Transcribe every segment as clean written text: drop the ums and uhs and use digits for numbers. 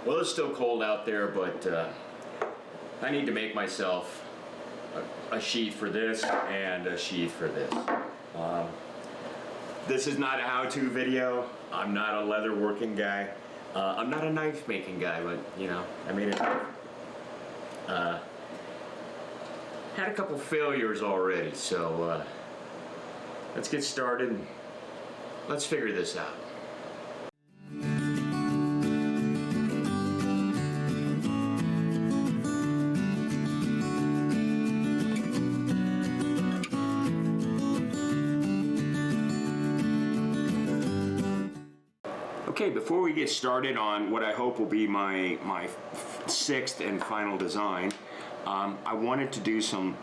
Well, it's still cold out there, but I need to make myself a sheath for this and a sheath for this. This is not a how-to video. I'm not a leather working guy. I'm not a knife making guy, but you know, I made it. Had a couple failures already, so let's get started and let's figure this out. Okay, before we get started on what I hope will be my sixth and final design, I wanted to do some,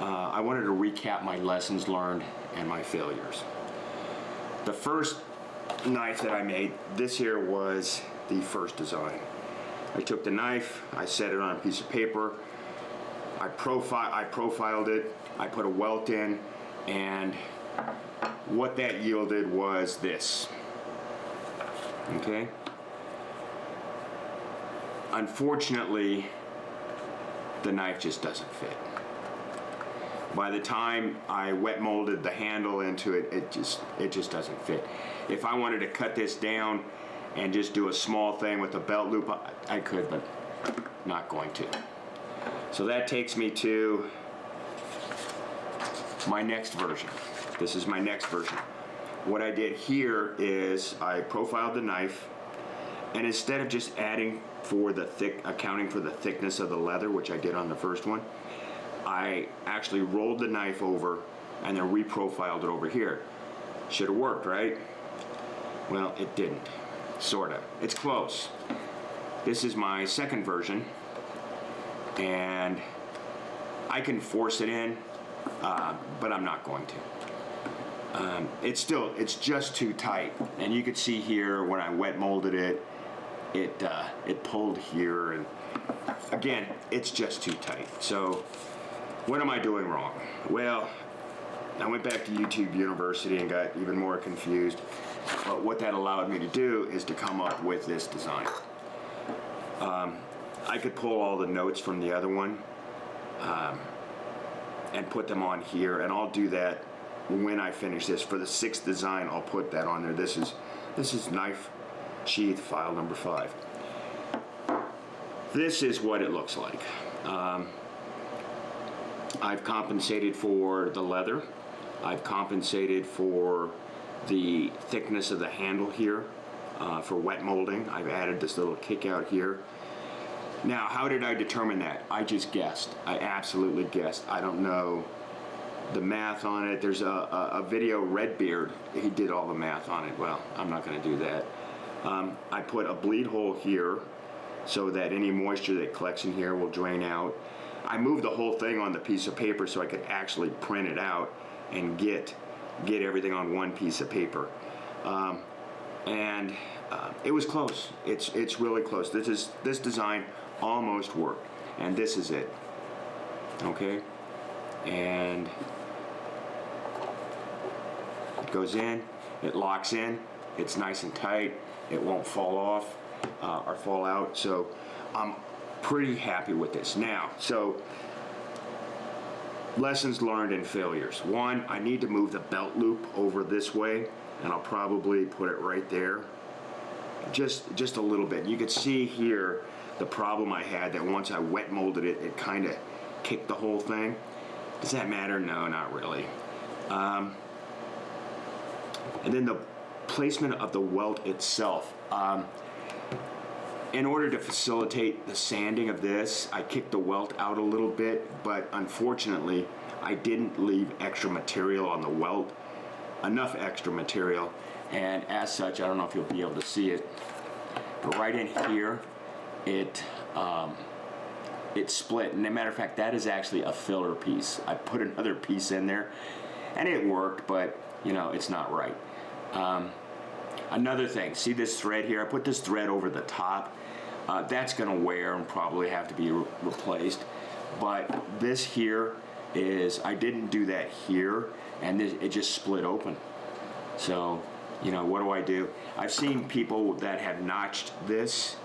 I wanted to recap my lessons learned and my failures. The first knife that I made, this here was the first design. I took the knife, I set it on a piece of paper, I profiled it, I put a welt in, and what that yielded was this. Okay. Unfortunately, the knife just doesn't fit. By the time I wet molded the handle into it, it just doesn't fit. If I wanted to cut this down and just do a small thing with a belt loop, I could, but not going to. So that takes me to my next version. This is my next version. What I did here is I profiled the knife, and instead of just adding for the accounting for the thickness of the leather, which I did on the first one, I actually rolled the knife over and then reprofiled it over here. Should have worked, right? Well, it didn't. Sorta. It's close. This is my second version, and I can force it in, but I'm not going to. It's just too tight, and you could see here when I wet molded it, it pulled here, and again, it's just too tight. So what am I doing wrong? Well, I went back to YouTube University and got even more confused, but what that allowed me to do is to come up with this design. I could pull all the notes from the other one and put them on here, and I'll do that when I finish this. For the sixth design, I'll put that on there. This is knife sheath file number 5. This is what it looks like. I've compensated for the leather. I've compensated for the thickness of the handle here for wet molding. I've added this little kick out here. Now, how did I determine that? I just guessed. I absolutely guessed. I don't know the math on it. There's a video, Redbeard, he did all the math on it. Well, I'm not going to do that. I put a bleed hole here so that any moisture that collects in here will drain out. I moved the whole thing on the piece of paper so I could actually print it out and get everything on one piece of paper. It was close. It's really close. This design almost worked, and this is it. Okay, and it goes in, it locks in, it's nice and tight, it won't fall off or fall out, so I'm pretty happy with this. Now, so lessons learned and failures. One, I need to move the belt loop over this way, and I'll probably put it right there, just a little bit. You could see here the problem I had, that once I wet molded it, it kind of kicked the whole thing. Does that matter? No, not really. And then the placement of the welt itself. In order to facilitate the sanding of this, I kicked the welt out a little bit, but unfortunately, I didn't leave extra material on the welt, enough extra material, and as such, I don't know if you'll be able to see it, but right in here, it split. And as a matter of fact, that is actually a filler piece. I put another piece in there, and it worked, but you know, it's not right. Another thing, see this thread here? I put this thread over the top. That's gonna wear and probably have to be replaced. But this here is, I didn't do that here, and it just split open. So, you know, what do? I've seen people that have notched this,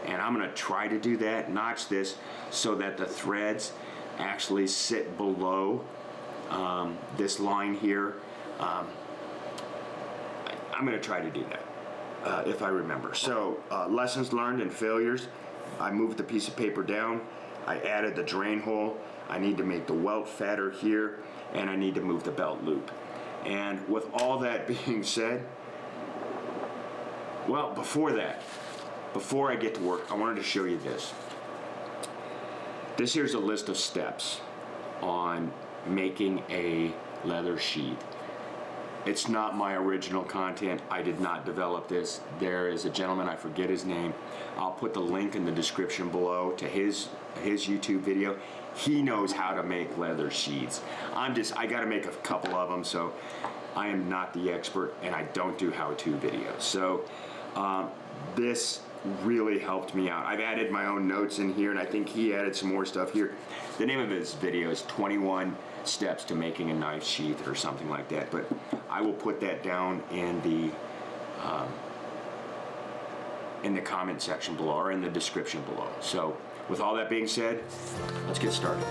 And I'm gonna try to do that, notch this so that the threads actually sit below this line here. I'm gonna try to do that if I remember. So lessons learned and failures. I moved the piece of paper down. I added the drain hole. I need to make the welt fatter here, and I need to move the belt loop. And with all that being said, well, before I get to work, I wanted to show you this. This here's a list of steps on making a leather sheath. It's not my original content. I did not develop this. There is a gentleman, I forget his name. I'll put the link in the description below to his YouTube video. He knows how to make leather sheaths. I gotta make a couple of them, so I am not the expert and I don't do how-to videos. So this really helped me out. I've added my own notes in here, and I think he added some more stuff here. The name of his video is 21 Steps to Making a Knife Sheath or something like that, but I will put that down in the comment section below, or in the description below. So with all that being said, let's get started.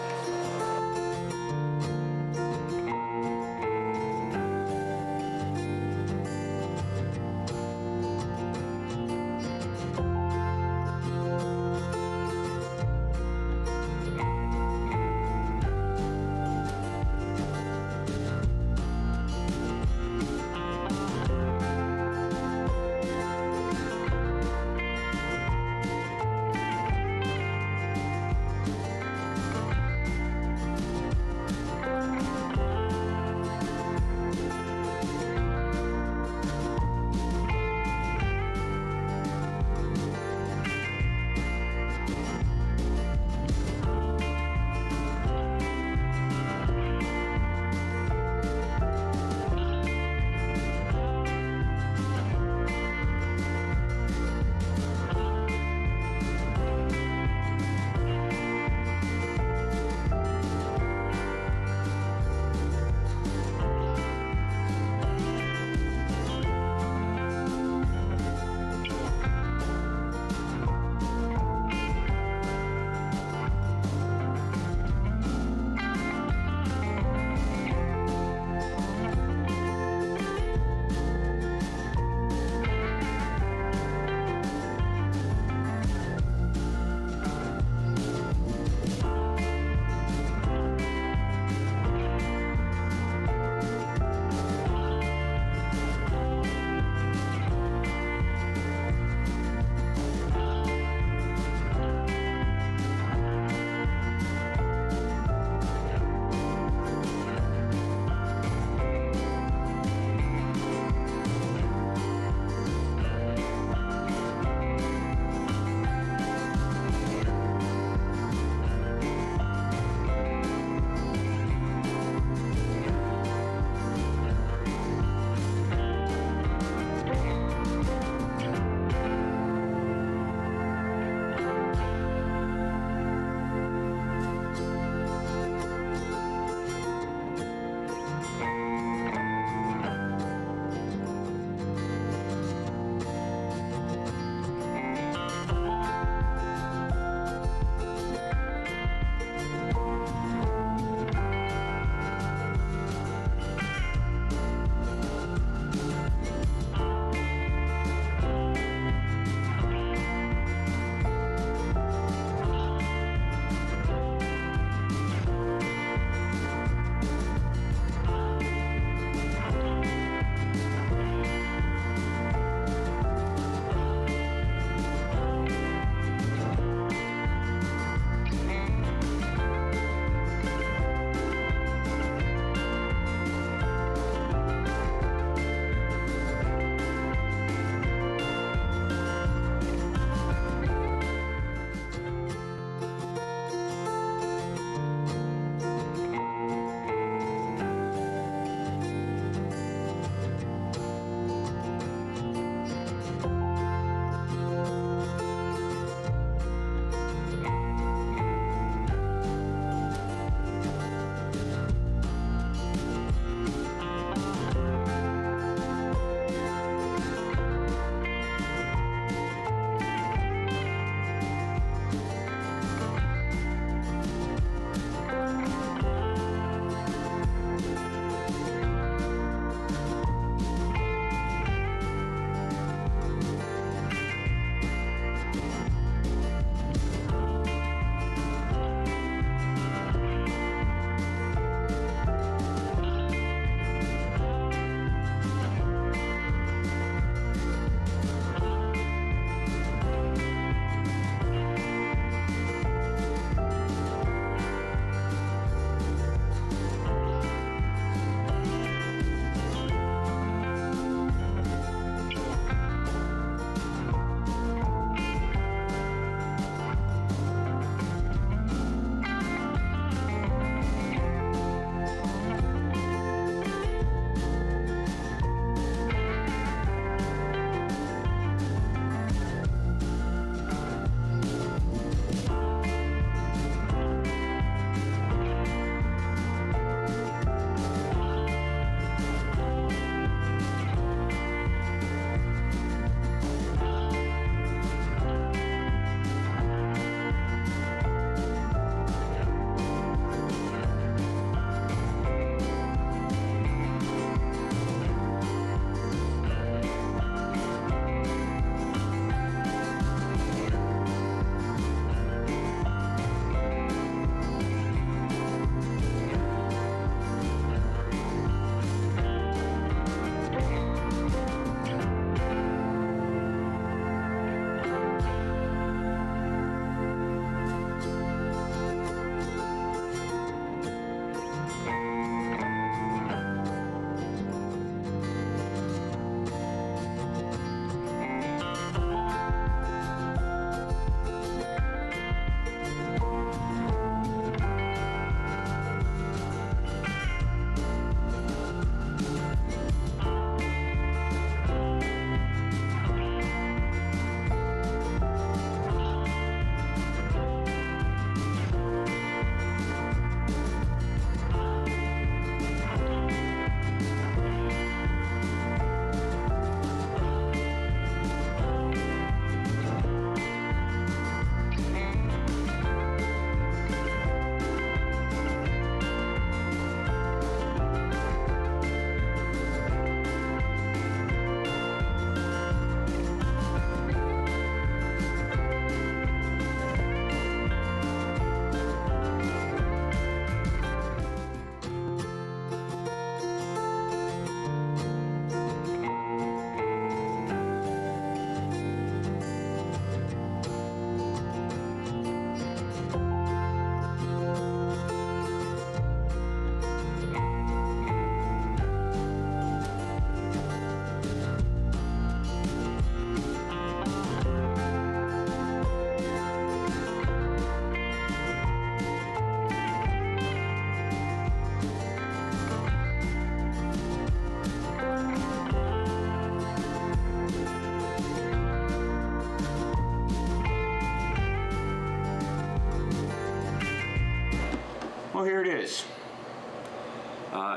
is.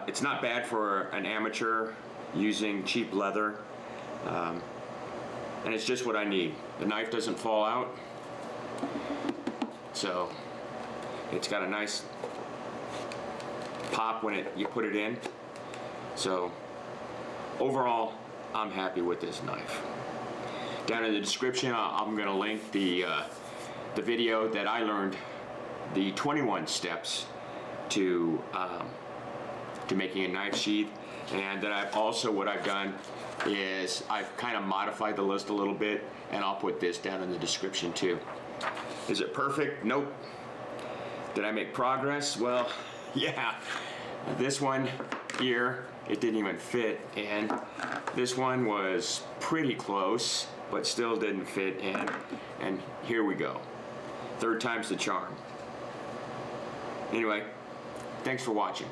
It's not bad for an amateur using cheap leather, and it's just what I need. The knife doesn't fall out, so it's got a nice pop when you put it in. So overall, I'm happy with this knife. Down in the description, I'm going to link the video that I learned the 21 steps to making a knife sheath, and then what I've done is I've kind of modified the list a little bit, and I'll put this down in the description too. Is it perfect? Nope. Did I make progress? Well, yeah. This one here, it didn't even fit, and this one was pretty close, but still didn't fit in, and here we go. Third time's the charm. Anyway, thanks for watching.